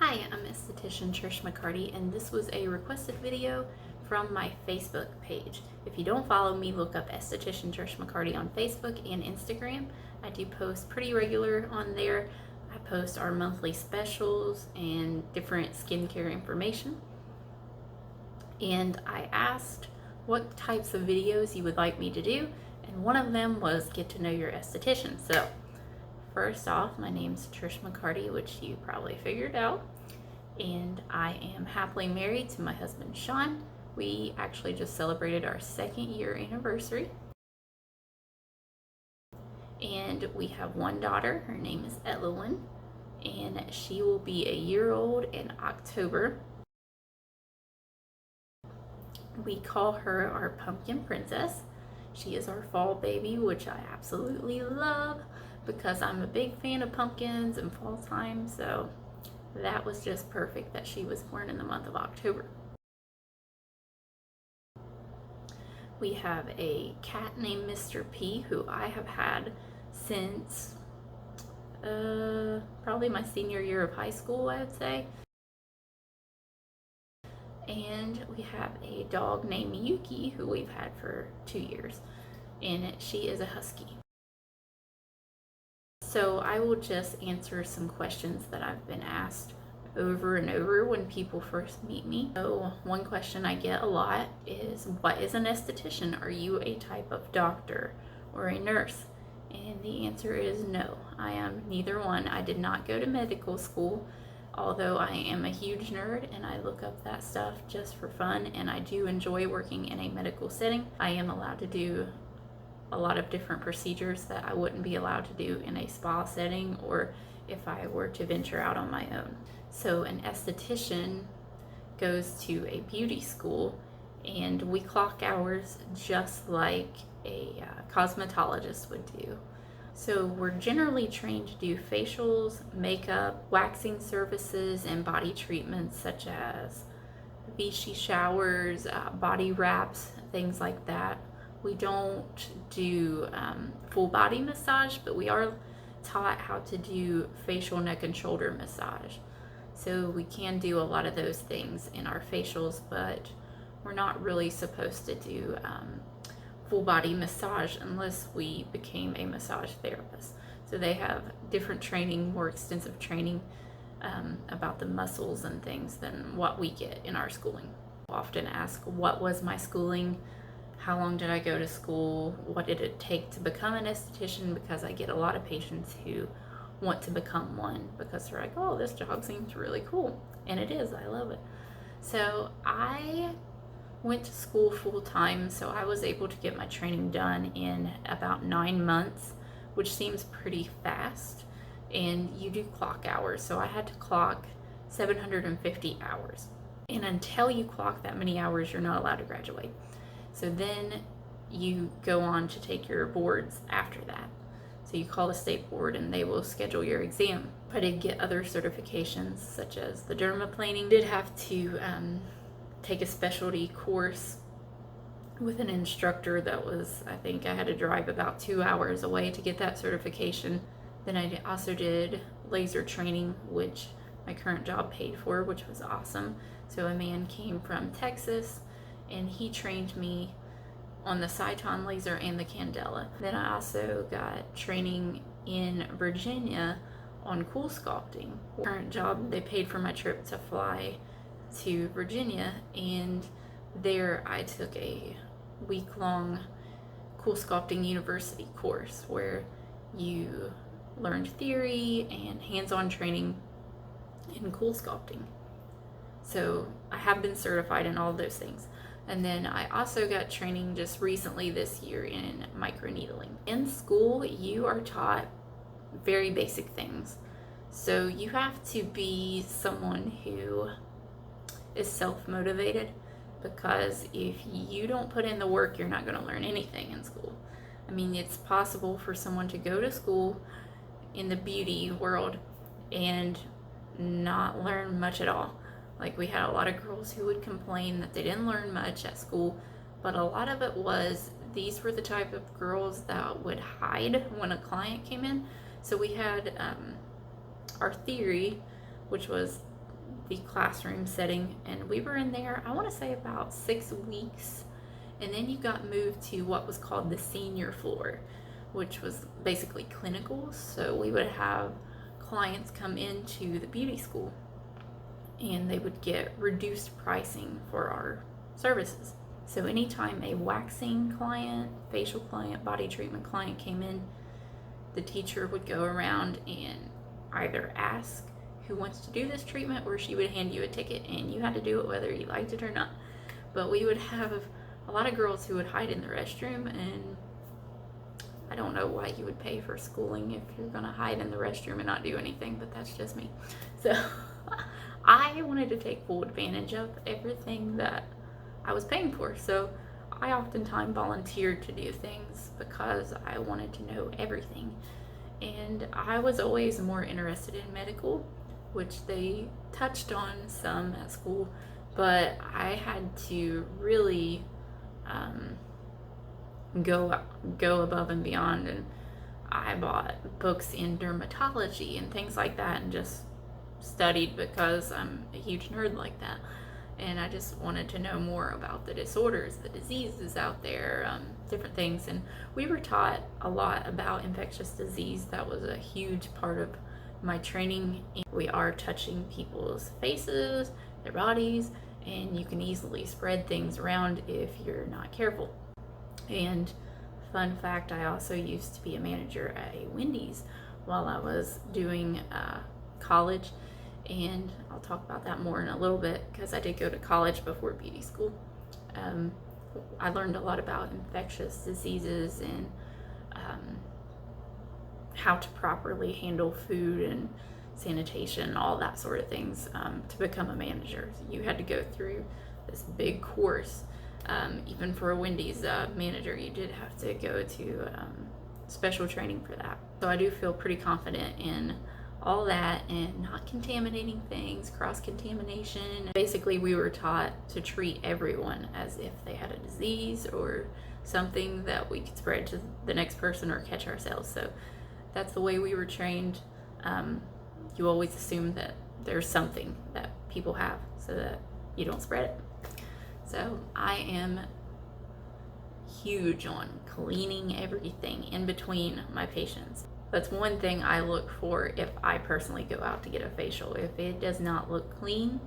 Hi, I'm Esthetician Trish McCarty, and this was a requested video from my Facebook page. If you don't follow me, look up Esthetician Trish McCarty on Facebook and Instagram. I do post pretty regular on there. I post our monthly specials and different skincare information. And I asked what types of videos you would like me to do, and one of them was get to know your esthetician. So first off, my name's Trish McCarty, which you probably figured out, and I am happily married to my husband Sean. We actually just celebrated our 2nd year anniversary, and we have one daughter. Her name is Elowen, and she will be a year old in October. We call her our pumpkin princess. She is our fall baby, which I absolutely love because I'm a big fan of pumpkins and fall time, so that was just perfect that she was born in the month of October. We have a cat named Mr. P, who I have had since probably my senior year of high school, I would say. And we have a dog named Yuki, who we've had for 2 years, and she is a husky. So I will just answer some questions that I've been asked over and over when people first meet me. So one question I get a lot is, what is an esthetician? Are you a type of doctor or a nurse? And the answer is no, I am neither one. I did not go to medical school, although I am a huge nerd and I look up that stuff just for fun, and I do enjoy working in a medical setting. I am allowed to do a lot of different procedures that I wouldn't be allowed to do in a spa setting or if I were to venture out on my own. So an esthetician goes to a beauty school, and we clock hours just like a cosmetologist would do. So we're generally trained to do facials, makeup, waxing services, and body treatments such as Vichy showers, body wraps, things like that. We don't do full body massage, but we are taught how to do facial, neck, and shoulder massage. So we can do a lot of those things in our facials, but we're not really supposed to do full body massage unless we became a massage therapist. So they have different training, more extensive training about the muscles and things than what we get in our schooling. I often ask, what was my schooling? How long did I go to school? What did it take to become an esthetician? Because I get a lot of patients who want to become one because they're like, oh, this job seems really cool. And it is, I love it. So I went to school full time, so I was able to get my training done in about 9 months, which seems pretty fast. And you do clock hours, so I had to clock 750 hours. And until you clock that many hours, you're not allowed to graduate. So then you go on to take your boards after that. So you call the state board and they will schedule your exam. I did get other certifications such as the dermaplaning. I did have to take a specialty course with an instructor that was, I think I had to drive about 2 hours away to get that certification. Then I also did laser training, which my current job paid for, which was awesome. So a man came from Texas and he trained me on the Cyton laser and the Candela. Then I also got training in Virginia on cool sculpting. Current job, they paid for my trip to fly to Virginia, and there I took a week-long cool sculpting university course where you learned theory and hands-on training in cool sculpting. So I have been certified in all of those things. And then I also got training just recently this year in microneedling. In school, you are taught very basic things. So you have to be someone who is self-motivated, because if you don't put in the work, you're not going to learn anything in school. I mean, it's possible for someone to go to school in the beauty world and not learn much at all. Like, we had a lot of girls who would complain that they didn't learn much at school, but a lot of it was these were the type of girls that would hide when a client came in. So we had our theory, which was the classroom setting, and we were in there, I want to say about 6 weeks, and then you got moved to what was called the senior floor, which was basically clinicals. So we would have clients come into the beauty school and they would get reduced pricing for our services. So anytime a waxing client, facial client, body treatment client came in, the teacher would go around and either ask who wants to do this treatment, or she would hand you a ticket and you had to do it whether you liked it or not. But we would have a lot of girls who would hide in the restroom, and I don't know why you would pay for schooling if you're gonna hide in the restroom and not do anything, but that's just me. So I wanted to take full advantage of everything that I was paying for. So I oftentimes volunteered to do things because I wanted to know everything. And I was always more interested in medical, which they touched on some at school, but I had to really go above and beyond, and I bought books in dermatology and things like that and just studied because I'm a huge nerd like that, and I just wanted to know more about the disorders, the diseases out there, different things. And we were taught a lot about infectious disease. That was a huge part of my training. We are touching people's faces, their bodies, and you can easily spread things around if you're not careful. And fun fact, I also used to be a manager at a Wendy's while I was doing college, and I'll talk about that more in a little bit because I did go to college before beauty school. I learned a lot about infectious diseases and how to properly handle food and sanitation, all that sort of things. To become a manager, you had to go through this big course. Even for a Wendy's manager, you did have to go to special training for that. So I do feel pretty confident in all that and not contaminating things, cross-contamination. Basically, we were taught to treat everyone as if they had a disease or something that we could spread to the next person or catch ourselves. So that's the way we were trained. You always assume that there's something that people have so that you don't spread it. So I am huge on cleaning everything in between my patients. That's one thing I look for if I personally go out to get a facial. If it does not look clean,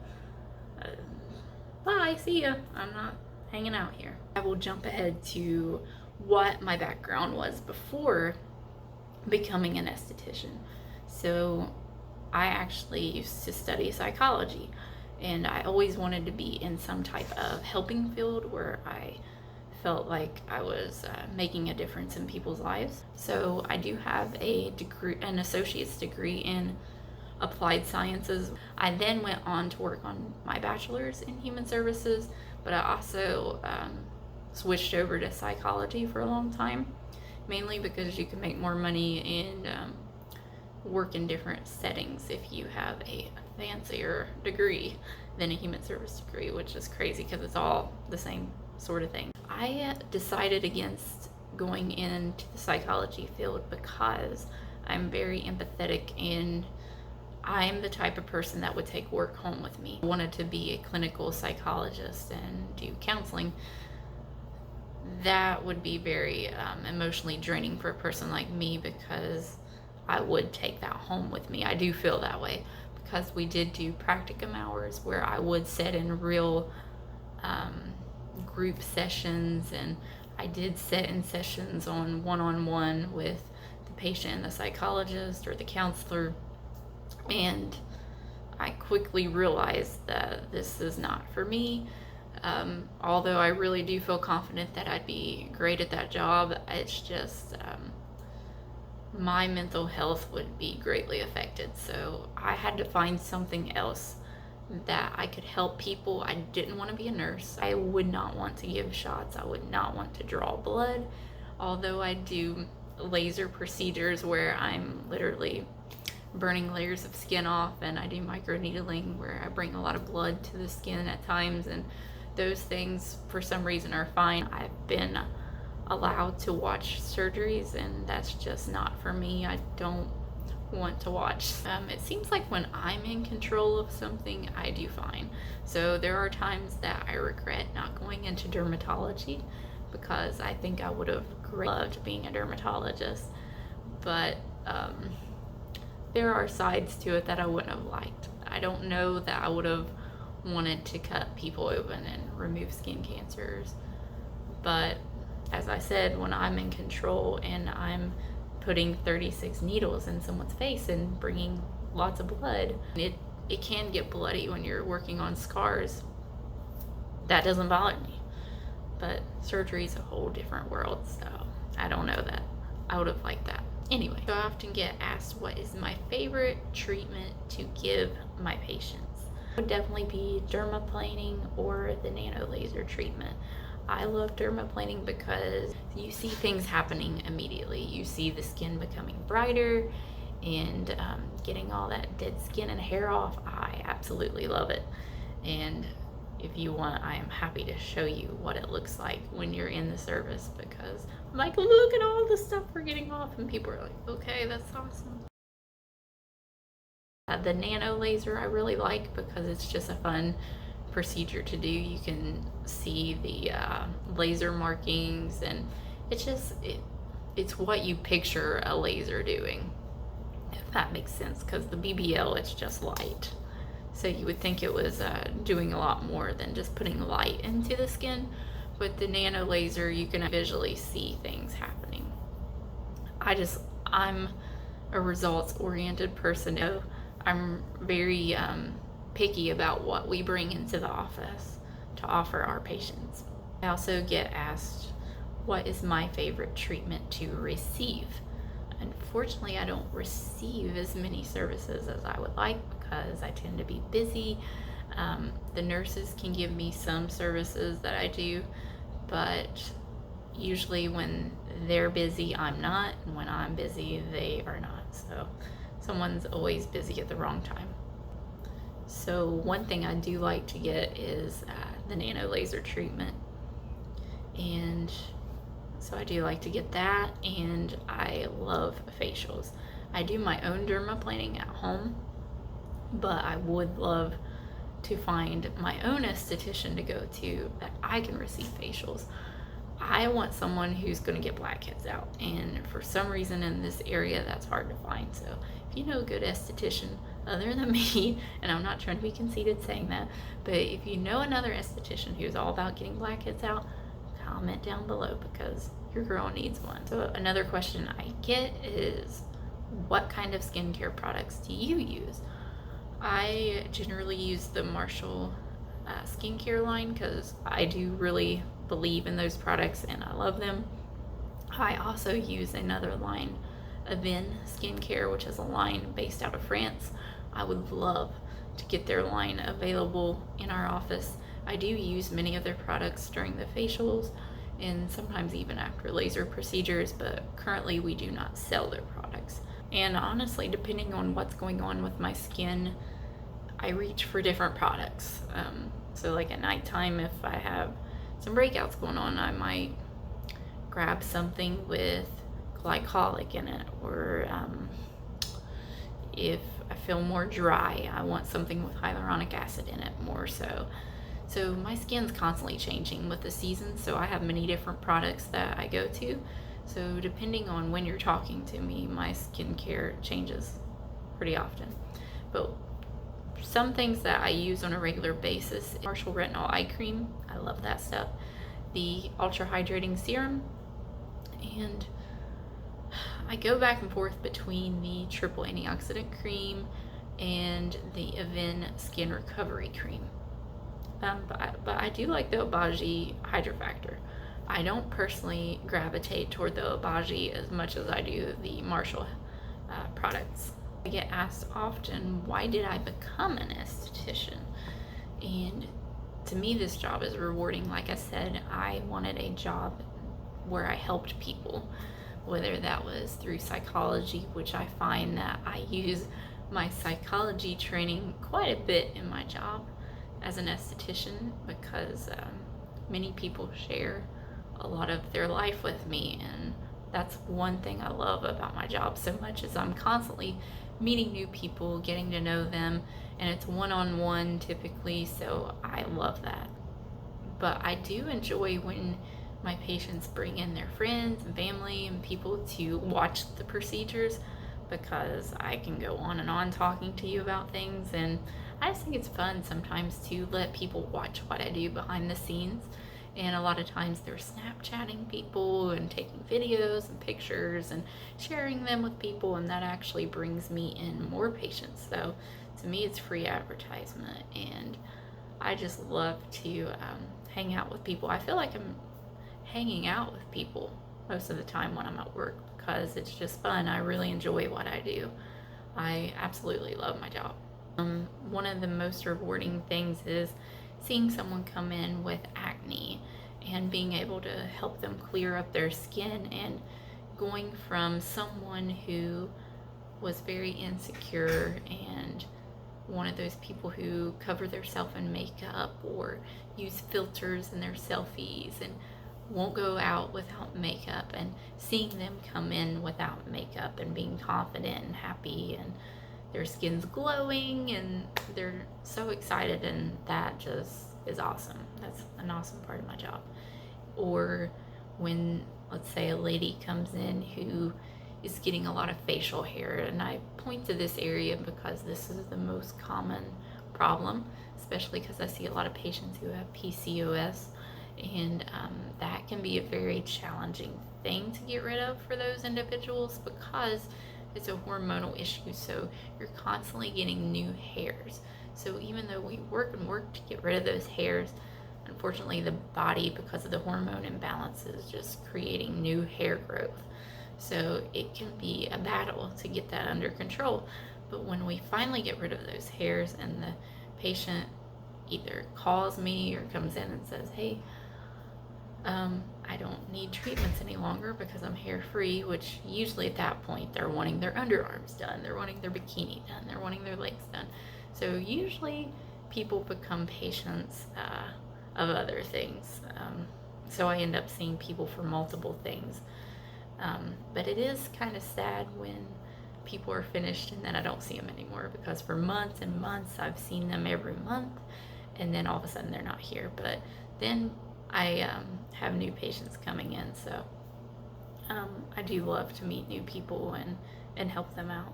bye, see ya. I'm not hanging out here. I will jump ahead to what my background was before becoming an esthetician. So I actually used to study psychology, and I always wanted to be in some type of helping field where I felt like I was making a difference in people's lives. So I do have a degree, an associate's degree in applied sciences. I then went on to work on my bachelor's in human services, but I also switched over to psychology for a long time, mainly because you can make more money and work in different settings if you have a fancier degree than a human service degree, which is crazy because it's all the same sort of thing. I decided against going into the psychology field because I'm very empathetic and I'm the type of person that would take work home with me. I wanted to be a clinical psychologist and do counseling. That would be very emotionally draining for a person like me because I would take that home with me. I do feel that way because we did do practicum hours where I would sit in real group sessions, and I did sit in sessions on one-on-one with the patient and the psychologist or the counselor, and I quickly realized that this is not for me. Although I really do feel confident that I'd be great at that job, it's just my mental health would be greatly affected. So I had to find something else that I could help people. I didn't want to be a nurse. I would not want to give shots. I would not want to draw blood. Although I do laser procedures where I'm literally burning layers of skin off, and I do microneedling where I bring a lot of blood to the skin at times, and those things for some reason are fine. I've been allowed to watch surgeries, and that's just not for me. I don't want to watch. It seems like when I'm in control of something, I do fine. So there are times that I regret not going into dermatology because I think I would have loved being a dermatologist, but there are sides to it that I wouldn't have liked. I don't know that I would have wanted to cut people open and remove skin cancers, but as I said, when I'm in control and I'm putting 36 needles in someone's face and bringing lots of blood, it can get bloody when you're working on scars. That doesn't bother me, but surgery is a whole different world, so I don't know that I would have liked that. Anyway, so I often get asked what is my favorite treatment to give my patients. It would definitely be dermaplaning or the nano laser treatment. I love dermaplaning because you see things happening immediately. You see the skin becoming brighter and getting all that dead skin and hair off. I absolutely love it. And if you want, I am happy to show you what it looks like when you're in the service, because I'm like, look at all the stuff we're getting off, and people are like, okay, that's awesome. The nano laser I really like because it's just a fun procedure to do. You can see the laser markings, and it's what you picture a laser doing, if that makes sense, because the BBL, it's just light. So you would think it was doing a lot more than just putting light into the skin. With the nano laser, you can visually see things happening. I'm a results-oriented person. I'm very picky about what we bring into the office to offer our patients. I also get asked, what is my favorite treatment to receive? Unfortunately, I don't receive as many services as I would like because I tend to be busy. The nurses can give me some services that I do, but usually when they're busy, I'm not, and when I'm busy, they are not. So someone's always busy at the wrong time. So one thing I do like to get is the nano laser treatment, and so I do like to get that, and I love facials. I do my own dermaplaning at home, but I would love to find my own esthetician to go to that I can receive facials. I want someone who's going to get blackheads out, and for some reason in this area that's hard to find. So if you know a good esthetician other than me, and I'm not trying to be conceited saying that, but if you know another esthetician who's all about getting blackheads out, comment down below because your girl needs one. So another question I get is, what kind of skincare products do you use? I generally use the Marshall skincare line because I do really believe in those products and I love them. I also use another line, Aven Skincare, which is a line based out of France. I would love to get their line available in our office. I do use many of their products during the facials and sometimes even after laser procedures, but currently we do not sell their products. And honestly, depending on what's going on with my skin, I reach for different products. So like at nighttime, if I have some breakouts going on, I might grab something with glycolic in it, or if I feel more dry, I want something with hyaluronic acid in it more so. So my skin's constantly changing with the seasons, so I have many different products that I go to. So depending on when you're talking to me, my skincare changes pretty often. But some things that I use on a regular basis, Marshall Retinol Eye Cream, I love that stuff. The Ultra Hydrating Serum, and I go back and forth between the Triple Antioxidant Cream and the Aven Skin Recovery Cream. But I do like the Obagi Hydra Factor. I don't personally gravitate toward the Obagi as much as I do the Marshall products. I get asked often, why did I become an esthetician? And to me, this job is rewarding. Like I said, I wanted a job where I helped people, whether that was through psychology, which I find that I use my psychology training quite a bit in my job as an esthetician, because many people share a lot of their life with me, and That's one thing I love about my job so much, is I'm constantly meeting new people, getting to know them, and it's one-on-one typically, so I love that. But I do enjoy when my patients bring in their friends and family and people to watch the procedures, because I can go on and on talking to you about things, and I just think it's fun sometimes to let people watch what I do behind the scenes. And a lot of times they're Snapchatting people and taking videos and pictures and sharing them with people, and that actually brings me in more patients. So to me, it's free advertisement, and I just love to hang out with people. I feel like I'm hanging out with people most of the time when I'm at work, because it's just fun. I really enjoy what I do. I absolutely love my job. One of the most rewarding things is seeing someone come in with acne and being able to help them clear up their skin, and going from someone who was very insecure and one of those people who cover themselves in makeup or use filters in their selfies and won't go out without makeup, and seeing them come in without makeup and being confident and happy, and their skin's glowing and they're so excited, and that just is awesome. That's an awesome part of my job. Or when, let's say, a lady comes in who is getting a lot of facial hair, and I point to this area because this is the most common problem, especially because I see a lot of patients who have PCOS, and that can be a very challenging thing to get rid of for those individuals, because it's a hormonal issue. So you're constantly getting new hairs. So even though we work and work to get rid of those hairs, unfortunately the body, because of the hormone imbalance, is just creating new hair growth. So it can be a battle to get that under control. But when we finally get rid of those hairs, and the patient either calls me or comes in and says, hey, I don't need treatments any longer because I'm hair free, which usually at that point they're wanting their underarms done, they're wanting their bikini done, they're wanting their legs done. So usually people become patients of other things. So I end up seeing people for multiple things. But it is kind of sad when people are finished and then I don't see them anymore, because for months and months I've seen them every month, and then all of a sudden they're not here. But then I have new patients coming in, so I do love to meet new people and help them out.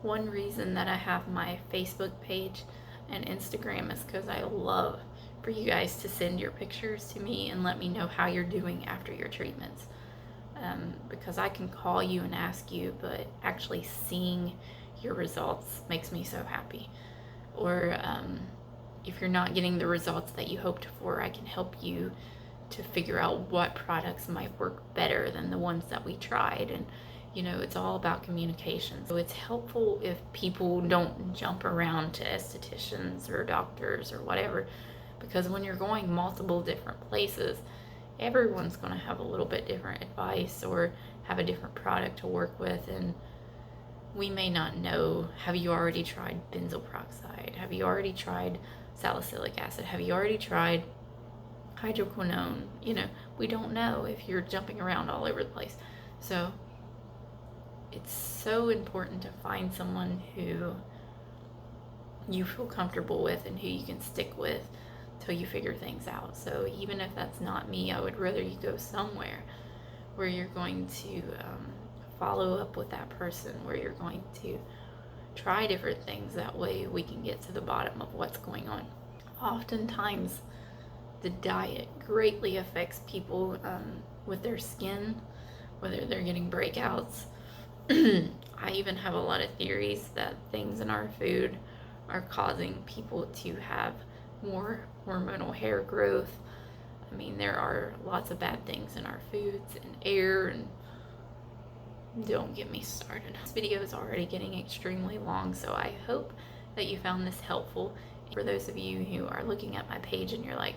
One reason that I have my Facebook page and Instagram is because I love for you guys to send your pictures to me and let me know how you're doing after your treatments. Because I can call you and ask you, but actually seeing your results makes me so happy. Or if you're not getting the results that you hoped for, I can help you to figure out what products might work better than the ones that we tried. And it's all about communication. So it's helpful if people don't jump around to estheticians or doctors or whatever, because when you're going multiple different places, everyone's going to have a little bit different advice or have a different product to work with, and we may not know. Have you already tried benzoyl peroxide? Have you already tried salicylic acid? Have you already tried hydroquinone? We don't know if you're jumping around all over the place. So it's so important to find someone who you feel comfortable with and who you can stick with till you figure things out. So even if that's not me, I would rather you go somewhere where you're going to follow up with that person, where you're going to try different things. That way we can get to the bottom of what's going on. Oftentimes the diet greatly affects people with their skin, whether they're getting breakouts. I even have a lot of theories that things in our food are causing people to have more hormonal hair growth. I mean, there are lots of bad things in our foods and air, and don't get me started. This video is already getting extremely long, so I hope that you found this helpful. For those of you who are looking at my page and you're like,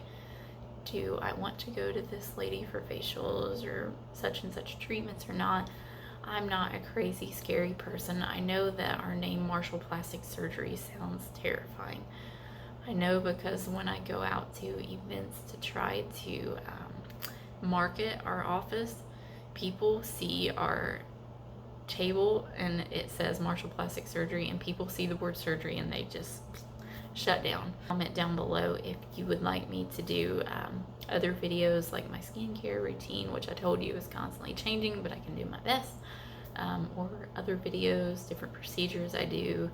do I want to go to this lady for facials or such and such treatments or not? I'm not a crazy, scary person. I know that our name, Marshall Plastic Surgery, sounds terrifying. I know, because when I go out to events to try to market our office, people see our table and it says Marshall Plastic Surgery, and people see the word surgery and they just shut down. Comment down below if you would like me to do other videos like my skincare routine, which I told you is constantly changing, but I can do my best, or other videos, different procedures I do,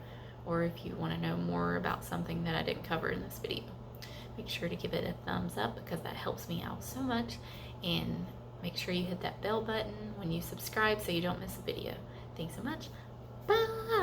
or if you want to know more about something that I didn't cover in this video. Make sure to give it a thumbs up because that helps me out so much, and make sure you hit that bell button when you subscribe so you don't miss a video. Thanks so much. Bye!